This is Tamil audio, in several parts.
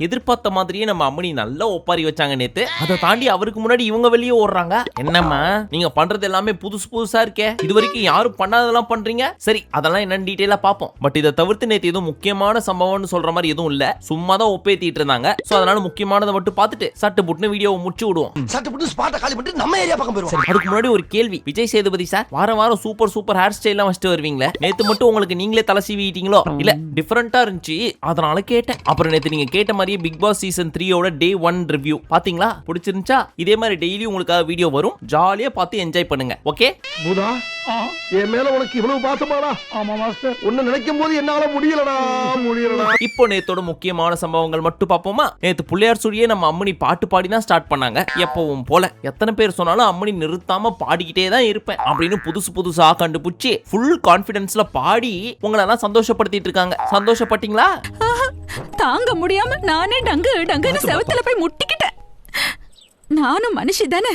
எதிர்பார்த்த மாதிரியே நம்ம அம்மனி நல்லா ஒப்பாரி வச்சாங்க நேத்து. அதை தாண்டி அவருக்கு முன்னாடி இவங்க வெளியே ஓடுறாங்க. என்னம்மா நீங்க பண்றது எல்லாமே புதுசா இருக்கே, இது வரைக்கும் யாரும் பண்ணாதெல்லாம் பண்றீங்க. சரி அதெல்லாம் என்னன்னு டீடைலா பாப்போம். பட் இதை தவிர்த்து நேத்து எதுவும் முக்கியமான சம்பவம்னு சொல்ற மாதிரி எதுவும் இல்ல, சும்மா தான் ஒப்பேத்திட்டு இருந்தாங்க. சோ அதனால முக்கியமானதை மட்டும் பார்த்துட்டு சட்டு புட்டுன்னு வீடியோவை முடிச்சு விடுவோம். சட்டு புட்டு ஸ்பாட்ட காலி பண்ணிட்டு நம்ம ஏரியா பக்கம் போயிடுவோம். அதுக்கு முன்னாடி ஒரு கேள்வி, விஜய் சேதுபதி சார் வாரம் சூப்பர் ஹேர் ஸ்டைல்லாம் வச்சுட்டு வருவீங்களே, நேத்து மட்டும் உங்களுக்கு நீங்களே தலை சீவிட்டீங்களோ? இல்ல டிஃபரெண்டா இருந்துச்சு அதனால கேட்டேன். அப்புறம் நேத்து நீங்க கேட்ட மாதிரியே பிக் பாஸ் சீசன் 3 டே 1 ரிவ்யூ பாத்தீங்களா? பிடிச்சிருந்துச்சா? இதே மாதிரி டெய்லி உங்களுக்காக வீடியோ வரும், ஜாலியா பார்த்து என்ஜாய் பண்ணுங்க. ஓகே பூதா, என் மேல உனக்கு இவ்வளவு பாசமாடா? ஆமா மாஸ்டர், உன்னை நினைக்கும் போது என்னால முடியலடா. இப்போ நேத்தோட முக்கியமான சம்பவங்கள் மட்டும் பாப்போமா? நேத்து புள்ளையார் சுழியே நம்ம அம்மனி பாட்டு பாடி தான் ஸ்டார்ட் பண்ணாங்க. எப்பவும் போல எத்தனை பேர் சொன்னாலும் அம்மனி நிறுத்தாம பாடிக்கிட்டே தான் இருப்பேன் அப்படின்னு புதுசா கண்டுபிடிச்சு ஃபுல் கான்பிடன்ஸ்ல பாடி உங்களெல்லாம் சந்தோஷப்படுத்திட்டு இருக்காங்க. சந்தோஷப்பட்டீங்களா? தாங்க முடியாம நானே டங்குன்னு செவத்துல போய் முட்டிக்கிட்டேன். நானும் மனுஷி தானே.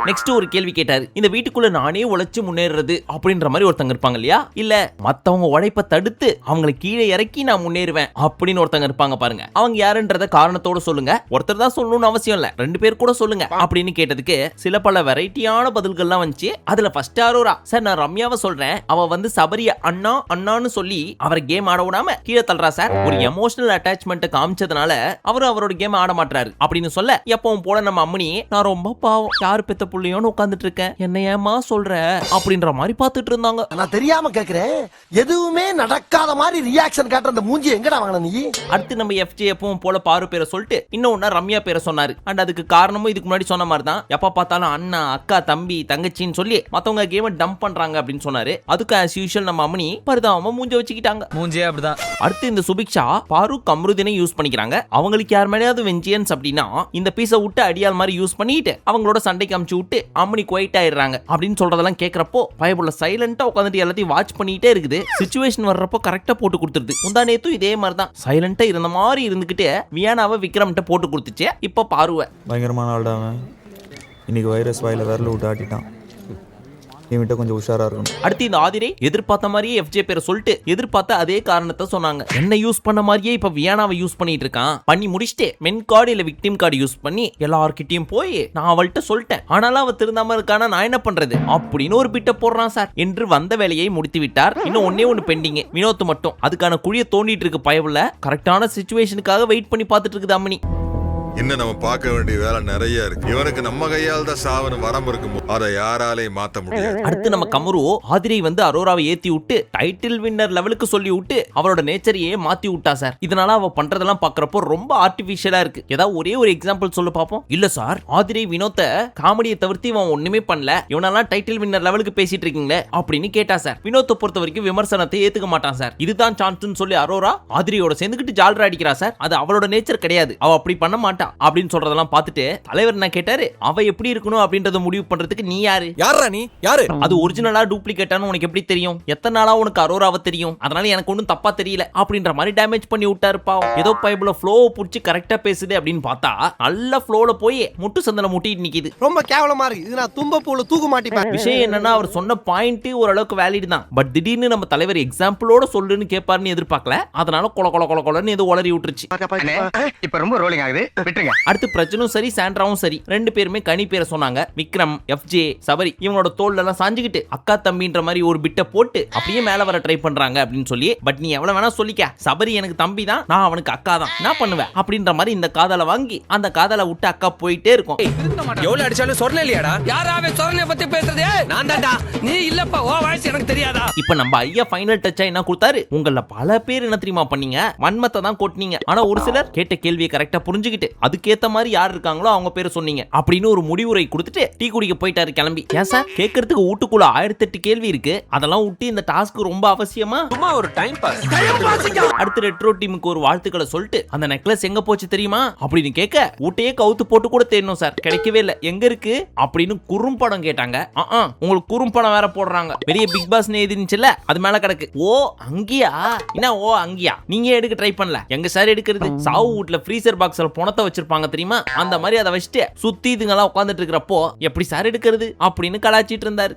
நெக்ஸ்ட் ஒரு கேள்வி கேட்டாரு, இந்த வீட்டுக்குள்ள நானே உழைச்சு முன்னேறது அப்படின்ற மாதிரி ஒருத்தங்க இருப்பாங்க இல்லையா? இல்ல மத்தவங்க உழைப்ப தடுத்து அவங்களை கீழே இறக்கி நான் முன்னேறுவேன் அப்படின்னு ஒருத்தங்க இருப்பாங்க பாருங்க. அவங்க யாருன்றத காரணத்தோட சொல்லுங்க. ஒருத்தர் தான் சொல்லணும்னு அவசியம் இல்ல, 2 பேர் கூட சொல்லுங்க அப்படின்னு கேட்டதுக்கு சில பல வெரைட்டியான பதில்கள்லாம் வந்துச்சு. அதுல ஃபர்ஸ்ட் அரோரா சார், நான் ரம்யாவை சொல்றேன், அவ வந்து சபரிய அண்ணான்னு சொல்லி அவரை கேம் ஆட விடாம கீழே தள்ளுறா சார். ஒரு எமோஷனல் அட்டாச்மெண்ட் காமிச்சதுனால அவரோட கேம் ஆட மாட்டாரு அப்படின்னு சொல்ல, எப்பவும் போல நம்ம அம்மனி நான் ரொம்ப பாவம், யாரு பெத்த புள்ளையோன்னு உட்கார்ந்துட்டு இருக்கேன், என்ன ஏமா சொல்ற அப்படின்ற மாதிரி பார்த்துட்டு இருந்தாங்க. நான் தெரியாம கேக்குறேன், எதுவுமே நடக்காத மாதிரி ரியாக்ஷன் காட்டுற அந்த மூஞ்சி எங்கடா வாங்கின நீ? அடுத்து நம்ம எஃப்ஜே எப்பவும் போல பாரு பேரை சொல்லிட்டு இன்னொன்னு ரம்யா பேரை சொன்னாரு. அண்ட் அதுக்கு காரணமும் இதுக்கு முன்னாடி சொன்ன மாதிரி தான், எப்ப பார்த்தாலும் அண்ணா அக்கா தம்பி தங்கச்சின்னு சொல்லி மத்தவங்க கேமை டம்ப் பண்றாங்க அப்படின்னு சொன்னாரு. அதுக்கு ஆஸ் யூஷுவல் நம்ம அம்மனி பரிதாபமா மூஞ்ச வச்சுக்கிட்டாங்க. மூஞ்சே அப்படிதான். அடுத்து இந்த சுபிக்ஷா பாரு கம்ருதினை யூஸ் பண்ணிக்கிறாங்க. அவங்களுக்கு யார் மேலேயாவது வெஞ்சியன்ஸ் அப்படின்னா இந்த பீஸை விட்டு அடியால் மாதிரி யூஸ் பண்ணிட்டு அவங்களோட சண்டைக்கு அமுச்சு விட்டு அம்மனி குவைட் ஆயிடுறாங்க அப்படின்னு சொல்றதெல்லாம் கேட்கறப்போ பயபுள்ள சைலண்டா உட்காந்துட்டு எல்லாத்தையும் வாட்ச் பண்ணிட்டே இருக்குது. சிச்சுவேஷன் வர்றப்போ கரெக்டா போட்டு கொடுத்துருது. முந்தா நேத்தும் இதே மாதிரி தான் சைலண்டா இருந்த மாதிரி இருந்துகிட்டு வியானாவை விக்ரம்கிட்ட போட்டு கொடுத்துச்சு. இப்போ பாருவ பயங்கரமான ஆள்டாவன், இன்னைக்கு வைரஸ் வாயில விரல விட்டு ஆட்டிட்டான். இவன்கிட்ட கொஞ்சம் உஷாரா இருக்கணும். அடுத்து இந்த ஆதிரை எதிர்பார்த்த மாதிரியே எஃப்ஜே பேரை சொல்லிட்டு எதிர்பார்த்த அதே காரணத்தை சொன்னாங்க. என்ன யூஸ் பண்ண மாதிரியே இப்ப வியானாவை யூஸ் பண்ணிட்டு இருக்கான். பண்ணி முடிச்சுட்டு மென் கார்டு இல்ல விக்டிம் கார்டு யூஸ் பண்ணி எல்லார்கிட்டயும் போய் நான் அவள்கிட்ட சொல்லிட்டேன், ஆனாலும் அவ திருந்தாம இருக்கானா, நான் என்ன பண்றது அப்படின்னு ஒரு பிட்ட போடுறான் சார் என்று வந்த வேலையை முடித்து விட்டார். இன்னும் ஒன்னு பெண்டிங், வினோத் மட்டும் அதுக்கான குழியை தோண்டிட்டு இருக்கு. பயவுல கரெக்டான சிச்சுவேஷனுக்காக வெயிட் பண்ணி பார்த்துட்டு இருக்குது அம்மனி. இன்னும் நம்ம பார்க்க வேண்டிய வேலை நிறைய இருக்கு. இவனுக்கு நம்ம கையால் தான் சாவன வரம் இருக்கும், அதை யாராலையும் மாத்த முடியாது. அடுத்து நம்ம கமரு ஆதிரை வந்து அரோராவை ஏத்தி விட்டு டைட்டில் வின்னர் லெவலுக்கு சொல்லி விட்டு அவரோட நேச்சரையே மாத்தி விட்டா சார். இதனால அவ பண்றதெல்லாம் பாக்குறப்போ ரொம்ப ஆர்டிபிஷியலா இருக்கு. ஏதாவது ஒரே ஒரு எக்ஸாம்பிள் சொல்ல பாப்போம். இல்ல சார், ஆதிரை வினோத்தை காமெடியை தவிர்த்து இவன் ஒண்ணுமே பண்ணல, இவனெல்லாம் டைட்டில் வின்னர் லெவலுக்கு பேசிட்டு இருக்கீங்களே அப்படின்னு கேட்டா சார். வினோத்தை பொறுத்த வரைக்கும் விமர்சனத்தை ஏத்துக்க மாட்டான் சார். இதுதான் சான்ஸ்னு சொல்லி அரோரா ஆதிரையோட சேர்ந்துக்கிட்டு ஜால்ரா அடிக்கிறா சார். அது அவளோட நேச்சர் கிடையாது, அவ அப்படி பண்ண மாட்டா அப்படின்னு சொல்றதெல்லாம் பார்த்துட்டு தலைவர் என்ன கேட்டாரு, அவ எப்படி இருக்கணும் அப்படின்றத முடிவு பண்றதுக்கு நீ யாரு? யாரா நீ? யாரு? அது ஒரிஜினலா டூப்ளிகேட்டானு உனக்கு எப்படி தெரியும்? எத்தனை நாளா உனக்கு அரோராவை தெரியும், அதனால எனக்கு ஒன்றும் தப்பா தெரியல அப்படின்ற மாதிரி டேமேஜ் பண்ணி விட்டாரு பாவம். ஏதோ பைபிள ஃப்ளோவை புடிச்சு கரெக்டா பேசுது அப்படின்னு பார்த்தா நல்ல ஃப்ளோல போய் முட்டு சந்தன முட்டிட்டு நிக்குது. ரொம்ப கேவலமா இருக்கு. இது நான் தும்ப போல தூக்க மாட்டேன். விஷயம் என்னன்னா அவர் சொன்ன பாயிண்ட் ஓரளவுக்கு வேலிட் தான். பட் திடீர்னு நம்ம தலைவர் எக்ஸாம்பிளோட சொல்லுன்னு கேட்பாருன்னு எதிர்பார்க்கல. அதனால கொலன்னு ஏதோ உளறி விட்டுருச்சு. இப்ப ரொம்ப ரோலிங் ஆகுது, விட்டுருங்க. அடுத்து பிரச்சனும் சரி சாண்ட்ராவும் சரி 2 பேருமே கனி பேரை சொன்னாங்க. விக்ரம் எஃப்ஜே சபரி இவங்களோட தோல்ல எல்லாம் சாஞ்சுக்கிட்டு அக்கா தம்பின்ற மாதிரி ஒரு பிட்ட போட்டு அப்படியே மேல வர ட்ரை பண்றாங்க அப்படின்னு சொல்லி. பட் நீ எவ்வளவு வேணா சொல்லிக்க, சபரி எனக்கு தம்பி தான், நான் அவனுக்கு அக்கா தான், நான் பண்ணுவேன் அப்படின்ற மாதிரி இந்த காதலை வாங்கி அந்த காதலை விட்டு அக்கா போயிட்டே இருக்கும். எவ்வளவு அடிச்சாலும் சொரல இல்லையாடா? யாராவே சொரனை பத்தி பேசுறதே நான் தான்டா, நீ இல்லப்பா, ஓ வாய்ஸ் எனக்கு தெரியாதா? இப்ப நம்ம ஐயா ஃபைனல் டச்சா என்ன கொடுத்தாரு, உங்கள பல பேர் என்ன தெரியுமா பண்ணீங்க, வன்மத்தை தான் கொட்டினீங்க. ஆனா ஒரு சிலர் கேட்ட கேள்வியை கரெக்டா புரிஞ்சுக்கிட்டு அதுக்கேத்த மாதிரி யார் இருக்காங்களோ அவங்க பேரை சொன்னீங்க அப்படின்னு ஒரு முடிவுரை கொடுத்துட்டு டீ குடிக்க போயிட்டாரு கிளம்பி. ஏன் சார் கேட்கறதுக்கு வீட்டுக்குள்ள 1008 கேள்வி இருக்கு, அதெல்லாம் விட்டு இந்த டாஸ்க் ரொம்ப அவசியமா? சும்மா ஒரு டைம் பாஸ். அடுத்து ரெட்ரோ டீமுக்கு ஒரு வாழ்த்துக்களை சொல்லிட்டு அந்த நெக்லஸ் எங்க போச்சு தெரியுமா அப்படின்னு கேட்க ஊட்டையே கவுத்து போட்டு கூட தேடணும் சார், கிடைக்கவே இல்லை, எங்க இருக்கு அப்படின்னு குறும்படம் கேட்டாங்க. உங்களுக்கு குறும்படம் வேற போடுறாங்க. பெரிய பிக் பாஸ் எழுதிருச்சுல அது மேல கிடக்கு. ஓ அங்கியா? என்ன ஓ அங்கியா? நீங்க எடுக்க ட்ரை பண்ணல, எங்க சார் எடுக்கிறது? சாவு வீட்டுல ஃப்ரீசர் பாக்ஸ்ல பணத்தை வச்சிருப்பாங்க தெரியுமா, அந்த மாதிரி அதை வச்சுட்டு சுத்தி இதுங்கெல்லாம் உட்காந்துட்டு இருக்கிறப்போ எப்படி சார் எடுக்கிறது அப்படின்னு கலாச்சிட்டு இருந்தாரு.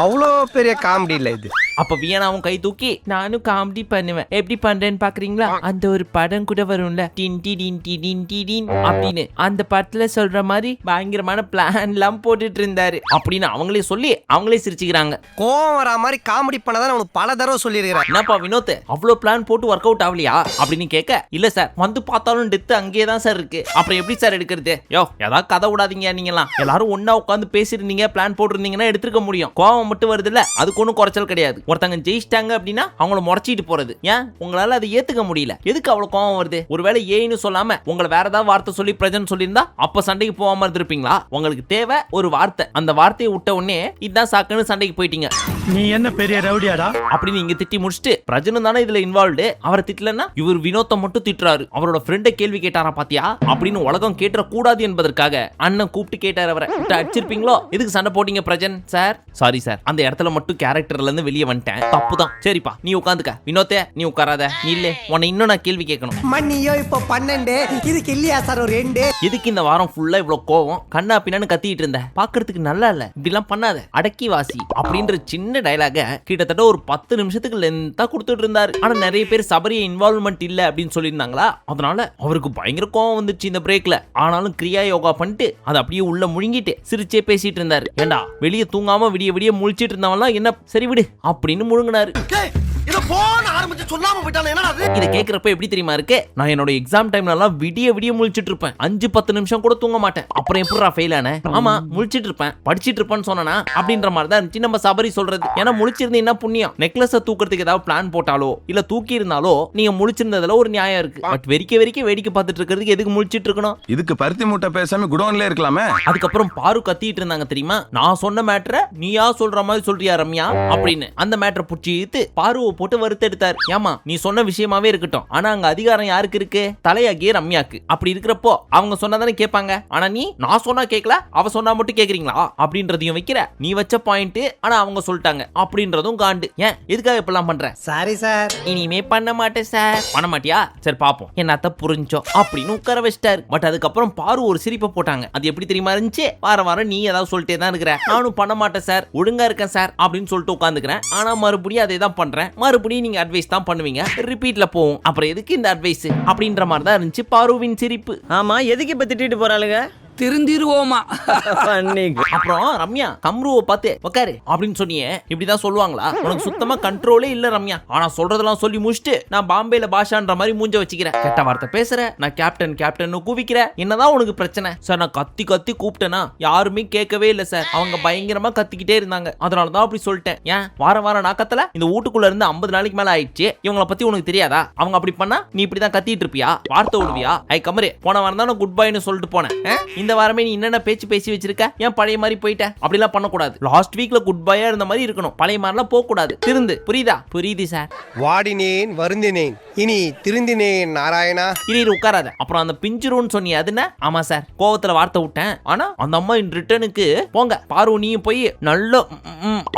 அவ்வளோ பெரிய காமெடி இல்ல இது. அப்ப வியனாவும் கை தூக்கி நானும் காமெடி பண்ணுவேன், எப்படி பண்றேன்னு பாக்குறீங்களா? அந்த ஒரு படம் கூட வரும்ல, டின் டி டின் டி டின் டி டின் அப்படின்னு, அந்த படத்துல சொல்ற மாதிரி பயங்கரமான பிளான் எல்லாம் போட்டுட்டு இருந்தாரு அப்படின்னு அவங்களே சொல்லி அவங்களே சிரிச்சுக்கிறாங்க. கோவம் வரா மாதிரி காமெடி பண்ணதான் உனக்கு பல தடவை சொல்லியிருக்கிறேன். என்னப்பா வினோத், அவ்வளவு பிளான் போட்டு ஒர்க் அவுட் ஆகலையா அப்படின்னு கேட்க, இல்ல சார் வந்து பார்த்தாலும் டெத் அங்கேயே தான் சார் இருக்கு, அப்புறம் எப்படி சார் எடுக்கிறது? யோ ஏதாவது கதை விடாதீங்க, நீங்களாம் எல்லாரும் ஒன்னா உட்காந்து பேசிருந்தீங்க, பிளான் போட்டிருந்தீங்கன்னா எடுத்துக்க முடியும். கோவம் மட்டும் வருது இல்ல, அதுக்கு ஒன்றும் குறைச்சல் கிடையாது. ஒருத்தங்க ஜெயிச்சிட்டாங்க அப்படின்னா அவங்கள முறைச்சிட்டு போறது, ஏன் உங்களால அதை ஏத்துக்க முடியல? எதுக்கு அவ்வளவு கோவம் வருது? ஒருவேளை ஏன்னு சொல்லாம உங்களை வேற ஏதாவது வார்த்தை சொல்லி பிரஜன் சொல்லியிருந்தா அப்ப சண்டைக்கு போகாம இருந்திருப்பீங்களா? உங்களுக்கு தேவை ஒரு வார்த்தை, அந்த வார்த்தையை விட்ட உடனே இதான் சாக்குன்னு சண்டைக்கு போயிட்டீங்க. நீ என்ன பெரிய ரவுடியாடா அப்படின்னு நீங்க திட்டி முடிச்சுட்டு பிரஜனும் தானே இதுல இன்வால்வ்டு, அவரை திட்டலன்னா இவர் வினோத்தை மட்டும் திட்டுறாரு, அவரோட ஃப்ரெண்டை கேள்வி கேட்டாரா பாத்தியா அப்படின்னு உலகம் கேட்டுற கூடாது என்பதற்காக அண்ணன் கூப்பிட்டு கேட்டார். அவரை அடிச்சிருப்பீங்களோ, எதுக்கு சண்டை போட்டீங்க பிரஜன் சார்? சாரி சார், அந்த இடத்துல மட்டும் கேரக்டர்ல இருந்து வெளியே வந்துட்டேன், தப்புதான். சரிப்பா நீ உட்காந்துக்க. வினோத்தே நீ உட்காராத, நீ இல்ல உன்னை இன்னும் நான் கேள்வி கேட்கணும். மண்ணியோ இப்ப 12 இதுக்கு இல்லையா சார் ஒரு 2? எதுக்கு இந்த வாரம் ஃபுல்லா இவ்வளவு கோவம்? கண்ணா பின்னான்னு கத்திட்டு இருந்த, பாக்குறதுக்கு நல்லா இல்ல, இப்படி எல்லாம் பண்ணாத, அடக்கி வாசி அப்படின்ற சின்ன டைலாக கிட்டத்தட்ட ஒரு 10 நிமிஷத்துக்கு லென்த்தா கொடுத்துட்டு இருந்தாரு. ஆனா நிறைய பேர் சபரிய இன்வால்வ்மெண்ட் இல்ல அப்படின்னு சொல்லியிருந்தாங்களா, அதனால அவருக்கு பயங்கர கோவம் வந்துச்சு இந்த பிரேக்ல. ஆனாலும் கிரியா யோகா பண்ணிட்டு அதை அப்படியே உள்ள முழுங்கிட்டு சிரிச்சே பேசிட்டு இருந்தாரு. ஏண்டா வெளியே தூங்காம விடிய விடிய முழிச்சிட்டு இருந்தவன்லாம் என்ன சரி விடு அப்படின்னு முழுங்கினாரு. இதை கேட்கிறப்ப எப்படி தெரியுமா இருக்கு? நான் என்னோட எக்ஸாம் டைம்ல எல்லாம் விடிய விடிய முழிச்சிட்டு இருப்பேன், 5-10 நிமிஷம் கூட தூங்க மாட்டேன். அப்புறம் எப்படிடா ஃபெயில் ஆன? ஆமா முழிச்சிட்டு இருப்பேன், படிச்சிட்டு இருப்பேன்னு சொன்னா அப்படின்ற மாதிரி தான் இருந்துச்சு நம்ம சபரி சொல்றது. ஏன்னா முழிச்சிருந்தீங்கன்னா புண்ணியம், நெக்லஸை தூக்குறதுக்கு ஏதாவது பிளான் போட்டாலோ இல்ல தூக்கி இருந்தாலோ நீங்க முழிச்சிருந்ததுல ஒரு நியாயம் இருக்கு. பட் வெறிக்க வேடிக்கை பார்த்துட்டு இருக்கிறதுக்கு எதுக்கு முழிச்சிட்டு இருக்கணும்? இதுக்கு பருத்தி மூட்டை பேசாம குடோன்ல இருக்கலாமே. அதுக்கப்புறம் பாரு கத்திட்டு இருந்தாங்க தெரியுமா, நான் சொன்ன மேட்டரை நீயா சொல்ற மாதிரி சொல்றியா ரம்யா அப்படின்னு. அந்த மேட்டரை புடிச்சு இழுத்து பாருவை போட்டு வறுத்தெடுத்தாரு. ஏமா நீ சொன்ன விஷயமாவே இருக்கட்டும், ஆனா அங்க அதிகாரம் யாருக்கு இருக்கு? தலையாகிய ரம்யாக்கு. அப்படி இருக்கிறப்போ அவங்க சொன்னதானே கேட்பாங்க. ஆனா நீ நான் சொன்னா கேட்கல, அவ சொன்னா மட்டும் கேக்குறீங்களா அப்படின்றதையும் வைக்கிற. நீ வச்ச பாயிண்ட், ஆனா அவங்க சொல்லிட்டாங்க அப்படின்றதும் காண்டு. ஏன் எதுக்காக இப்பெல்லாம் பண்ற? சாரி சார், இனிமே பண்ண மாட்டேன் சார். பண்ண மாட்டியா? சரி பாப்போம் என்னத்த புரிஞ்சோ அப்படின்னு உட்கார வச்சிட்டாரு. பட் அதுக்கப்புறம் பாரு ஒரு சிரிப்பை போட்டாங்க. அது எப்படி தெரியுமா இருந்துச்சு? வாரம் நீ ஏதாவது சொல்லிட்டே தான் இருக்கிற, நானும் பண்ண மாட்டேன் சார், ஒழுங்கா இருக்கேன் சார் அப்படின்னு சொல்லிட்டு உட்காந்துக்கிறேன். ஆனா மறுபடியும் அதே தான் பண்றேன், மறுபடியும் நீங்க அட்வைஸ் தான் பண்ணுவீங்க, ரிப்பீட்ல போவோம். அப்புறம் எதுக்கு இந்த அட்வைஸ் அப்படின்ற மாதிரி தான் இருந்துச்சு பாருவின் சிரிப்பு. ஆமா எதுக்கு இப்ப திட்டிட்டு போறாளுங்க? திருந்திருவோமா? அப்புறம் ரம்யா கம்ருவை பார்த்து உட்காரு அப்படின்னு சொன்னியே, இப்படிதான் சொல்லுவாங்களா? உனக்கு சுத்தமா கண்ட்ரோலே இல்ல ரம்யா. ஆனா சொல்றதெல்லாம் சொல்லி முடிச்சுட்டு நான் பாம்பேல பாஷான்ற மாதிரி மூஞ்ச வச்சுக்கிறேன், கெட்ட வார்த்தை பேசுற, நான் கேப்டன் கூவிக்கிறேன், என்னதான் உனக்கு பிரச்சனை? சார் நான் கத்தி கூப்பிட்டேனா யாருமே கேட்கவே இல்ல சார், அவங்க பயங்கரமா கத்திக்கிட்டே இருந்தாங்க, அதனாலதான் அப்படி சொல்லிட்டேன். ஏன் வாரம் நான் கத்தல? இந்த வீட்டுக்குள்ள இருந்து 50 நாளைக்கு மேல ஆயிடுச்சு, இவங்களை பத்தி உனக்கு தெரியாதா? அவங்க அப்படி பண்ணா நீ இப்படிதான் கத்திட்டு இருப்பியா? வார்த்தை விடுவியா? ஐ கமரே, போன வாரம் தான் குட் பைன்னு சொல்லிட்டு போனேன், இந்த வாரமே நீ என்னென்ன பேச்சு பேசி வச்சிருக்க? ஏன் பழைய மாதிரி போயிட்ட? அப்படிலாம் பண்ணக்கூடாது. லாஸ்ட் வீக்ல குட் பையா இருந்த மாதிரி இருக்கணும், பழைய மாதிரிலாம் போக கூடாது. திருந்து புரியுதா? புரியுது சார். வாடினேன் வருந்தினேன் இனி திருந்தினேன் நாராயணா. இரு உட்காராத. அப்புறம் அந்த பிஞ்சிருன்னு சொன்னியே அது என்ன? ஆமா சார் கோவத்துல வார்த்தை விட்டேன், ஆனா அந்த அம்மா இன் ரிட்டனுக்கு போங்க பாரு நீயும் போய் நல்ல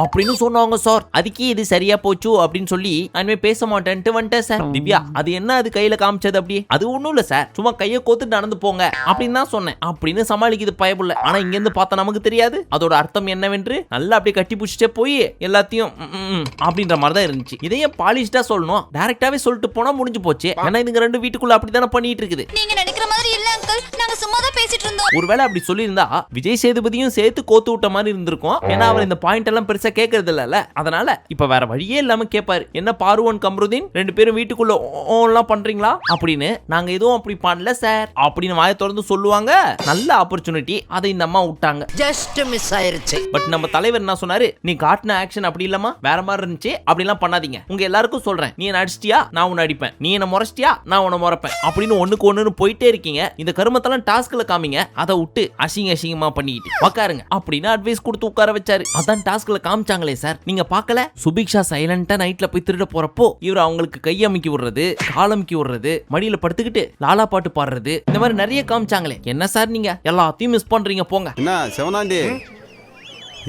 அப்படின்னு சொன்னாங்க சார், அதுக்கே இது சரியா போச்சு அப்படின்னு சொல்லி நான் பேச மாட்டேன்ட்டு வந்துட்டேன் சார். திவ்யா அது என்ன அது கையில காமிச்சது? அப்படி அது ஒண்ணும் இல்ல சார், சும்மா கையை கோத்து நடந்து போங்க அப்படின்னு தான் சொன்னேன் அப்படின்னு சமாளிக்குது பயப்புள்ள. ஆனா இங்க இருந்து பார்த்தா நமக்கு தெரியாது அதோட அர்த்தம் என்னவென்று. நல்லா அப்படியே கட்டி புடிச்சிட்டே போய் எல்லாத்தையும் அப்படின்ற மாதிரி தான் இருந்துச்சு. இதையே பாலிஷ்டா சொல்லணும், டைரக்டாவே சொல்லிட்டு போனா முடிஞ்சு போச்சு. ஏன்னா இதுங்க ரெண்டு வீட்டுக்குள்ள அப்படித்தானே பண்ணிட்டு இருக்குது. நீங்க நினைக்கிற மாதிரி இல்ல அங்கிள், நாங்க சும்மா தான் பேசிட்டு இருந்தோம். ஒருவேளை அப்படி சொல்லியிருந்தா விஜய் சேதுபதியும் சேர்த்து கோத்து விட்ட மாதிரி இருந்திருக்கும். ஏன்னா அவர் இந்த பாயிண்ட் எல்லாம் பெருசா கேட்கறது இல்ல, அதனால இப்ப வேற வழியே இல்லாம கேட்பாரு, என்ன பாருவன் கம்ருதீன் 2 பேரும் வீட்டுக்குள்ள எல்லாம் பண்றீங்களா அப்படின்னு. நாங்க எதுவும் அப்படி பண்ணல சார் அப்படின்னு வாயை திறந்து சொல்லுவாங்க. நல்ல ஆப்பர்ச்சுனிட்டி, அதை இந்த அம்மா விட்டாங்க, ஜஸ்ட் மிஸ் ஆயிருச்சு. பட் நம்ம தலைவர் என்ன சொன்னாரு, நீ காட்டின ஆக்ஷன் அப்படி இல்லமா வேற மாதிரி இருந்துச்சு, அப்படி எல்லாம் பண்ணாதீங்க. உங்க எல்லாருக்கும் சொல்றேன், நீ என்ன அடிச்சிட்டியா நான் உன்னை அடிப்பேன், நீ என்ன முறைச்சிட்டியா நான் உன்னை முறைப்பேன் அப்படின்னு ஒண்ணுக்கு ஒண்ணுன்னு போயிட்டே இருக்கீங்க. இந்த கருமத்தெல்லாம் டாஸ்க்ல காமிங்க, அதை விட்டு அசிங்கமா பண்ணிட்டு உட்காருங்க அப்படின்னு அட்வைஸ் கொடுத்து உட்கார வச்சாரு. அதான் டாஸ்க்ல காமிச்சாங்களே சார், நீங்க பார்க்கல? சுபிக்ஷா சைலண்டா நைட்ல போய் திருட போறப்போ இவர் அவங்களுக்கு கையமுக்கி விடுறது, காலமுக்கி விடுறது, மடியில படுத்துக்கிட்டு லாலா பாட்டு பாடுறது, இந்த மாதிரி நிறைய காமிச்சாங்களே. என்ன சார் நீங்க எல்லாத்தையும் மிஸ் பண்றீங்க போங்க. என்ன செவனாண்டி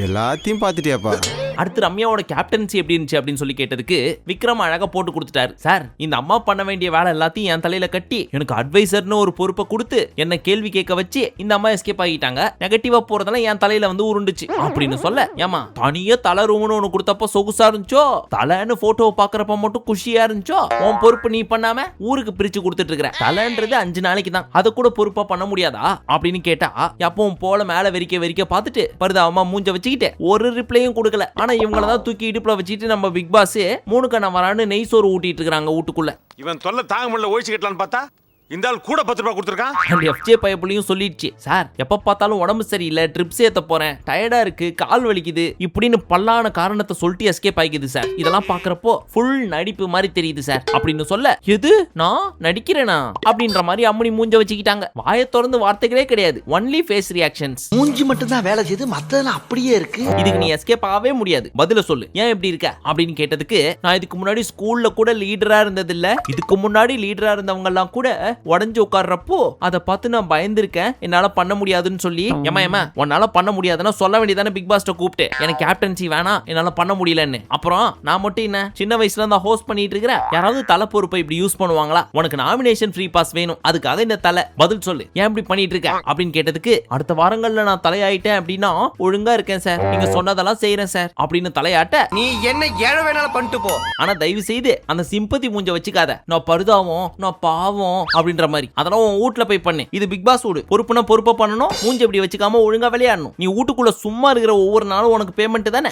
எல்லாத்தையும் பாத்துட்டியாப்பா? அடுத்து ரம்யாவோட கேப்டன்சி எப்படி இருந்துச்சு அப்படின்னு சொல்லி கேட்டதுக்கு விக்ரம் அழகா போட்டு கொடுத்துட்டாரு. சார், இந்த அம்மா பண்ண வேண்டிய வேலை எல்லாத்தையும் என் தலையில கட்டி எனக்கு அட்வைசர்னு ஒரு பொறுப்பை கொடுத்து என்ன கேள்வி கேட்க வச்சு இந்த அம்மா எஸ்கேப் ஆகிட்டாங்க. நெகட்டிவா போறதெல்லாம் என் தலையில வந்து உருண்டுச்சு அப்படின்னு சொல்ல, ஏமா தனியா தலை ரூம்னு ஒண்ணு கொடுத்தப்ப சொகுசா இருந்துச்சோ, தலைன்னு போட்டோவை பாக்குறப்ப மட்டும் குஷியா இருந்துச்சோ, உன் பொறுப்பு நீ பண்ணாம ஊருக்கு பிரிச்சு கொடுத்துட்டு இருக்கிற. தலைன்றது 5 நாளைக்கு தான், அதை கூட பொறுப்பா பண்ண முடியாதா அப்படின்னு கேட்டா எப்பவும் போல மேல வெறிக்க பார்த்துட்டு பரிதாபமா மூஞ்ச வச்சுக்கிட்டு ஒரு ரிப்ளையும் கொடுக்கல. ஆனா இவங்களதான் தூக்கி இடுப்புல வச்சுட்டு நம்ம பிக் பாஸ் 3 கண்ண வரான்னு நெய் சோறு ஊட்டிட்டு இருக்காங்க வீட்டுக்குள்ள. இவன் தொல்லை தாங்க முடியல, ஒழிச்சு கட்டலான்னு பார்த்தா இந்த ஆள் கூட 10 ரூபாய் கொடுத்துருக்கான். அந்த எஃப்ஜே பையப்புலையும் சொல்லிடுச்சு, சார் எப்ப பார்த்தாலும் உடம்பு சரியில்லை, ட்ரிப்ஸ் ஏத்த போறேன், டயர்டா இருக்கு, கால் வலிக்குது இப்படின்னு பல்லான காரணத்தை சொல்லிட்டு எஸ்கேப் ஆகிக்குது சார். இதெல்லாம் பாக்குறப்போ ஃபுல் நடிப்பு மாதிரி தெரியுது சார் அப்படின்னு சொல்ல, எது நான் நடிக்கிறேனா அப்படின்ற மாதிரி அம்மனி மூஞ்ச வச்சுக்கிட்டாங்க. வாயை திறந்து வார்த்தைகளே கிடையாது, ஒன்லி ஃபேஸ் ரியாக்ஷன்ஸ். மூஞ்சி மட்டும் தான் வேலை செய்து, மத்ததெல்லாம் அப்படியே இருக்கு. இதுக்கு நீ எஸ்கேப் ஆகவே முடியாது, பதில சொல்லு, ஏன் இப்படி இருக்க அப்படின்னு கேட்டதுக்கு, நான் இதுக்கு முன்னாடி ஸ்கூல்ல கூட லீடரா இருந்தது இல்ல, இதுக்கு முன்னாடி லீடரா இருந்தவங்க எல்லாம் கூட உடஞ்சு உட்கார்றப்போ அதை பார்த்து நான் பயந்துருக்கேன், என்னால பண்ண முடியாதுன்னு சொல்லி. ஏமா உன்னால பண்ண முடியாதுன்னா சொல்ல வேண்டியதானே பிக் பாஸ்ட கூப்பிட்டு, எனக்கு கேப்டன்சி வேணாம் என்னால பண்ண முடியலன்னு. அப்புறம் நான் மட்டும் என்ன சின்ன வயசுல இருந்தா ஹோஸ்ட் பண்ணிட்டு இருக்கிறேன், யாராவது தலை பொறுப்பை இப்படி யூஸ் பண்ணுவாங்களா? உனக்கு நாமினேஷன் ஃப்ரீ பாஸ் வேணும், அதுக்காக இந்த தலை, பதில் சொல்லு, ஏன் இப்படி பண்ணிட்டு இருக்க அப்படின்னு கேட்டதுக்கு, அடுத்த வாரங்கள்ல நான் தலையாயிட்டேன் அப்படின்னா ஒழுங்கா இருக்கேன் சார், நீங்க சொன்னதெல்லாம் செய்யறேன் சார் அப்படின்னு தலையாட்ட, நீ என்ன ஏழை வேணாலும் பண்ணிட்டு போ, ஆனா தயவு செய்து அந்த சிம்பத்தி மூஞ்ச வச்சுக்காத, நான் பரிதாபம் நான் பாவம் அப்படின்ற மாதிரி. அதெல்லாம் உன் வீட்ல போய் பண்ணு, இது பிக் பாஸ் வீடு, பொறுப்புனா பொறுப்பா பண்ணணும், மூஞ்சி இப்படி வச்சுக்காம ஒழுங்கா விளையாடணும். நீ வீட்டுக்குள்ள சும்மா இருக்கிற ஒவ்வொரு நாளும் உனக்கு பேமெண்ட் தானே,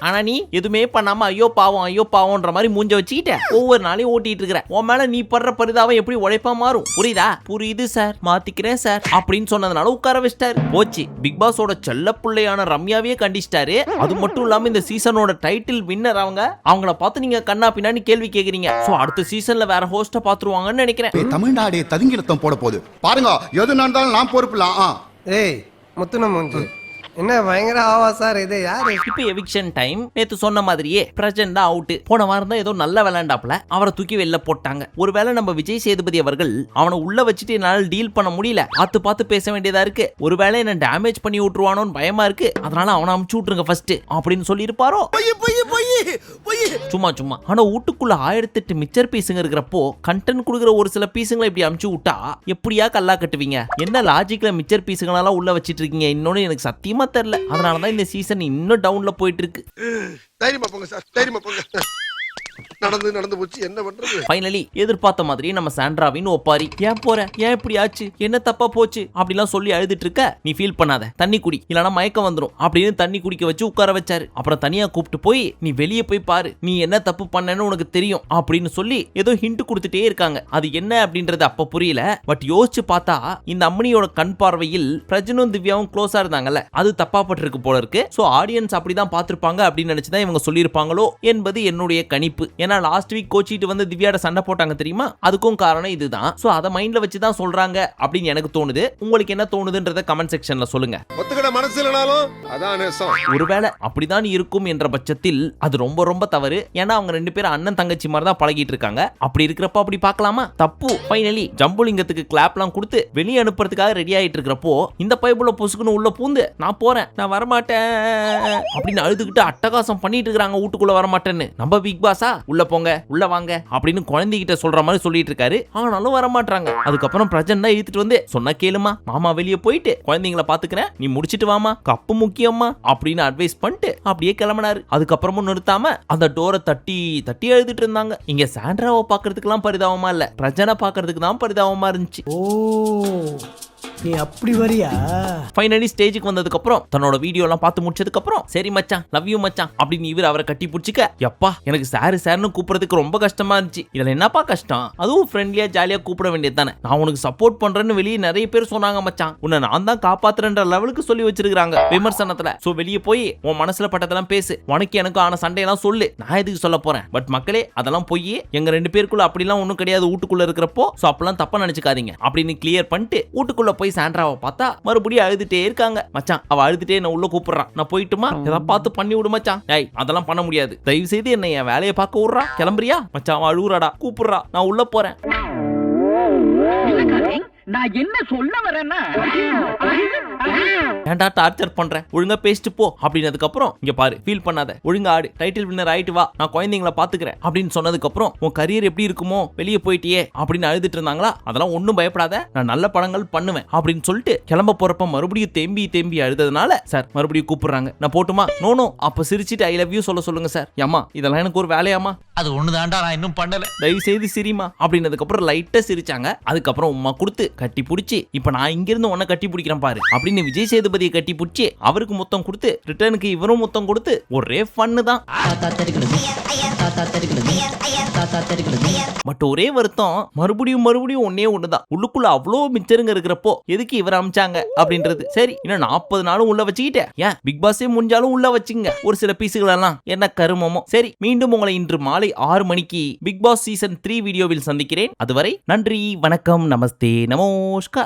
ஆனா நீ எதுவுமே பண்ணாம ஐயோ பாவம்ன்ற மாதிரி மூஞ்ச வச்சுக்கிட்ட ஒவ்வொரு நாளையும் ஓட்டிட்டு இருக்கிற. உன் மேல நீ படுற பரிதாபம் எப்படி உழைப்பா மாறும், புரியுதா? புரியுது சார், மாத்திக்கிறேன் சார் அப்படின்னு சொன்னதுனால உட்கார வச்சிட்டாரு. போச்சு, பிக் பாஸோட செல்ல பிள்ளையான ரம்யாவே கண்டிச்சிட்டாரு. அது மட்டும் இல்லாம இந்த சீசனோட டைட்டில் வின்னர் அவங்கள பார்த்து நீங்க கண்ணா பின்னாடி கேள்வி கேக்குறீங்க. சோ அடுத்த சீசன்ல வேற ஹோஸ்ட பாத்துருவாங்கன்னு நினைக்கிறேன். தமிழ்நாடு ததுங்கிலத்தம் போட போகுது பாருங்க, எது நடந்தாலும் நான் பொறுப்புலாம். ஏய் முத்துன மூஞ்சி, என்ன பயங்கர ஆவா சார், இது யாரு? இப்ப எவிக்ஷன் டைம். நேத்து சொன்ன மாதிரியே பிரஜன் தான் அவுட். போன வாரம் தான் ஏதோ நல்ல விளையாண்டாப்ல, அவரை தூக்கி வெளில போட்டாங்க. ஒருவேளை நம்ம விஜய் சேதுபதி அவர்கள் அவனை உள்ள வச்சுட்டு என்னால டீல் பண்ண முடியல, பார்த்து பேச வேண்டியதா இருக்கு, ஒருவேளை என்ன டேமேஜ் பண்ணி விட்டுருவானோன்னு பயமா இருக்கு, அதனால அவனை அமுச்சு விட்டுருங்க ஃபர்ஸ்ட் அப்படின்னு சொல்லி இருப்பாரோ. சும்மா ஆனா வீட்டுக்குள்ள 1008 மிச்சர் பீஸுங்க இருக்கிறப்போ கண்டென்ட் கொடுக்குற ஒரு சில பீஸுங்களை இப்படி அமுச்சு விட்டா எப்படியா கல்லா கட்டுவீங்க? என்ன லாஜிக்ல மிச்சர் பீஸுங்களெல்லாம் உள்ள வச்சிட்டு இருக்கீங்க? இன்னொன்னு எனக்கு சத்தியமா தெரியல. அதனாலதான் இந்த சீசன் இன்னும் டவுன்ல போயிட்டு இருக்கு. தைரியமா போங்க சார், தைரியமா போங்க. நடந்து போச்சு, என்ன பண்றது? ஃபைனலி எதிர்பார்த்த மாதிரி நம்ம சாண்ட்ராவின் ஒப்பாரி, ஏன் போற, ஏன் இப்படி ஆச்சு, என்ன தப்பா போச்சு அப்படிலாம் சொல்லி அழுதுட்டு இருக்க, நீ ஃபீல் பண்ணாத, தண்ணி குடி, இல்லனா மயக்கம் வந்துரும் அப்படின்னு தண்ணி குடிக்க வச்சு உட்கார வச்சாரு. அப்புறம் தனியா கூப்பிட்டு போய் நீ வெளியே போய் பாரு, நீ என்ன தப்பு பண்ணன்னு உனக்கு தெரியும் அப்படின்னு சொல்லி ஏதோ ஹிண்ட் கொடுத்துட்டே இருக்காங்க. அது என்ன அப்படின்றது அப்ப புரியல. பட் யோசிச்சு பார்த்தா இந்த அம்மனியோட கண் பார்வையில் பிரஜனும் திவ்யாவும் க்ளோஸா இருந்தாங்கல்ல, அது தப்பா பட்டிருக்கு போல இருக்கு. சோ ஆடியன்ஸ் அப்படிதான் பார்த்திருப்பாங்க அப்படின்னு நினைச்சுதான் இவங்க சொல்லியிருப்பாங்களோ என்பது என்னுடைய கணிப்பு. ஏன்னா லாஸ்ட் வீக் கோச்சிட்டு வந்து திவ்யாட சண்டை போட்டாங்க தெரியுமா, அதுக்கும் காரணம் இதுதான். சோ அத மைண்ட்ல வச்சு தான் சொல்றாங்க அப்படின்னு எனக்கு தோணுது. உங்களுக்கு என்ன தோணுதுன்றத கமெண்ட் செக்ஷன்ல சொல்லுங்க. ஒத்துக்கிட மனசு இல்லனாலும் அதான் நேசம். ஒருவேளை அப்படிதான் இருக்கும் என்ற பட்சத்தில் அது ரொம்ப தவறு. ஏன்னா அவங்க 2 பேரும் அண்ணன் தங்கச்சி மாதிரி தான் பழகிட்டு இருக்காங்க. அப்படி இருக்கிறப்ப அப்படி பார்க்கலாமா? தப்பு. ஃபைனலி ஜம்புலிங்கத்துக்கு கிளாப்லாம் கொடுத்து வெளியே அனுப்புறதுக்காக ரெடி ஆயிட்டு இருக்கிறப்போ இந்த பைப்புல பொசுக்குன்னு உள்ள பூந்து நான் போறேன், நான் வரமாட்டேன் அப்படின்னு அழுதுகிட்டு அட்டகாசம் பண்ணிட்டு இருக்காங்க. வீட்டுக்குள்ள வரமாட்டேன்னு நம்ம பிக் பாஸா உள்ள போங்க உள்ள வாங்க அப்படின்னு குழந்தைகிட்ட சொல்ற மாதிரி சொல்லிட்டு இருக்காரு. ஆனாலும் வரமாட்டாங்க. அதுக்கப்புறம் பிரஜன் தான் இழுத்துட்டு வந்து சொன்னா கேளுமா, மாமா வெளியே போயிட்டு குழந்தைங்களை பாத்துக்கிறேன், நீ முடிச்சிட்டு வாமா, கப்பு முக்கியமா அப்படின்னு அட்வைஸ் பண்ணிட்டு அப்படியே கிளம்பினாரு. அதுக்கப்புறமும் நிறுத்தாம அந்த டோரை தட்டி எழுதிட்டு இருந்தாங்க. இங்க சாண்ட்ராவை பாக்குறதுக்கு எல்லாம் பரிதாபமா இல்ல, பிரஜனை பாக்குறதுக்கு தான் பரிதாபமா இருந்துச்சு. நீ அப்படி வரியா? ஃபைனலி ஸ்டேஜுக்கு வந்ததுக்கு அப்புறம் தன்னோட வீடியோ எல்லாம் பார்த்து முடிச்சதுக்கு அப்புறம் சரி மச்சான் லவ் யூ மச்சான் அப்படின்னு இவர் அவரை கட்டி பிடிச்சிக்க, எப்பா எனக்கு சார்னு கூப்பிடுறதுக்கு ரொம்ப கஷ்டமா இருந்துச்சு. இதுல என்னப்பா கஷ்டம், அதுவும் ஃப்ரெண்ட்லியா ஜாலியா கூப்பிட வேண்டியது தானே. நான் உனக்கு சப்போர்ட் பண்றேன்னு வெளியே நிறைய பேர் சொன்னாங்க மச்சான், உன்னை நான் தான் காப்பாத்துறேன்ற லெவலுக்கு சொல்லி வச்சிருக்காங்க விமர்சனத்துல. சோ வெளியே போய் உன் மனசுல பட்டதெல்லாம் பேசு, உனக்கு எனக்கு ஆன சண்டையெல்லாம் சொல்லு, நான் எதுக்கு சொல்ல போறேன். பட் மக்களே அதெல்லாம் போய் எங்க 2 பேருக்குள்ள அப்படிலாம் ஒண்ணும் கிடையாது வீட்டுக்குள்ள இருக்கிறப்போ. சோ அப்பெல்லாம் தப்பா நினைச்சுக்காதீங்க அப்படின்னு கிளியர் பண்ணிட்டு வீட்டுக்குள்ள போய் சாண்ட்ராவை பார்த்தா மறுபடியும் அழுதுட்டே இருக்காங்க. மச்சான் அவ அழுதுட்டே என்ன உள்ள கூப்பிடுறான், நான் போயிட்டுமா, எதை பார்த்து பண்ணி விடு மச்சான். ஏய் அதெல்லாம் பண்ண முடியாது, தயவு செய்து என்ன என் வேலையை பார்க்க விடுறா, கிளம்புறியா மச்சான், அவன் அழுகுறாடா, கூப்பிடுறா, நான் உள்ள போறேன். நான் என்ன சொல்ல வரேன்னா ஏன்டா டார்ச்சர் பண்றேன், ஒழுங்கா பேசிட்டு போ அப்படின்னதுக்கு அப்புறம் இங்க பாரு, ஃபீல் பண்ணாத, ஒழுங்கா ஆடு, டைட்டில் வின்னர் ஆயிட்டு வா, நான் குழந்தைங்களை பாத்துக்கிறேன் அப்படின்னு சொன்னதுக்கு அப்புறம் உன் கரியர் எப்படி இருக்குமோ, வெளியே போயிட்டியே அப்படின்னு அழுதுட்டு இருந்தாங்களா. அதெல்லாம் ஒன்னும் பயப்படாத, நான் நல்ல படங்கள் பண்ணுவேன் அப்படின்னு சொல்லிட்டு கிளம்ப போறப்ப மறுபடியும் தேம்பி அழுததுனால சார் மறுபடியும் கூப்பிடுறாங்க, நான் போட்டுமா? நோ அப்ப சிரிச்சிட்டு ஐ லவ் யூ சொல்லுங்க சார். ஏமா இதெல்லாம் எனக்கு ஒரு வேலையாமா? அது ஒண்ணுதான்டா, நான் இன்னும் பண்ணல. தயவு செய்து சிரிமா அப்படின்னதுக்கு அப்புறம் லைட்டா சிரிச்சாங்க. அதுக்கப்புறம் உம்மா கொடுத்து கட்டி பிடிச்சி, இப்ப நான் இங்க இருந்து உன்னை கட்டி பிடிக்கிறேன் பாரு அப்படின்னு விஜய் சேதுபதியை கட்டி பிடிச்சி அவருக்கு முத்தம் கொடுத்து ரிட்டர்னுக்கு இவரும் முத்தம் கொடுத்து ஒரே ஃபன்னு தான். பட் ஒரே வருத்தம், மறுபடியும் ஒன்னே ஒண்ணுதான், உள்ளுக்குள்ள அவ்வளோ மிச்சருங்க இருக்கிறப்போ எதுக்கு இவர் அமைச்சாங்க அப்படின்றது. சரி இன்னும் 40 நாளும் உள்ள வச்சுக்கிட்டேன், ஏன் பிக் பாஸே முடிஞ்சாலும் உள்ள வச்சுங்க ஒரு சில பீஸுகள் எல்லாம், என்ன கருமமோ. சரி மீண்டும் உங்களை இன்று மாலை 6 மணிக்கு பிக் பாஸ் சீசன் 3 வீடியோவில் சந்திக்கிறேன். அதுவரை நன்றி, வணக்கம், நமஸ்தே, நமஸ்கார்.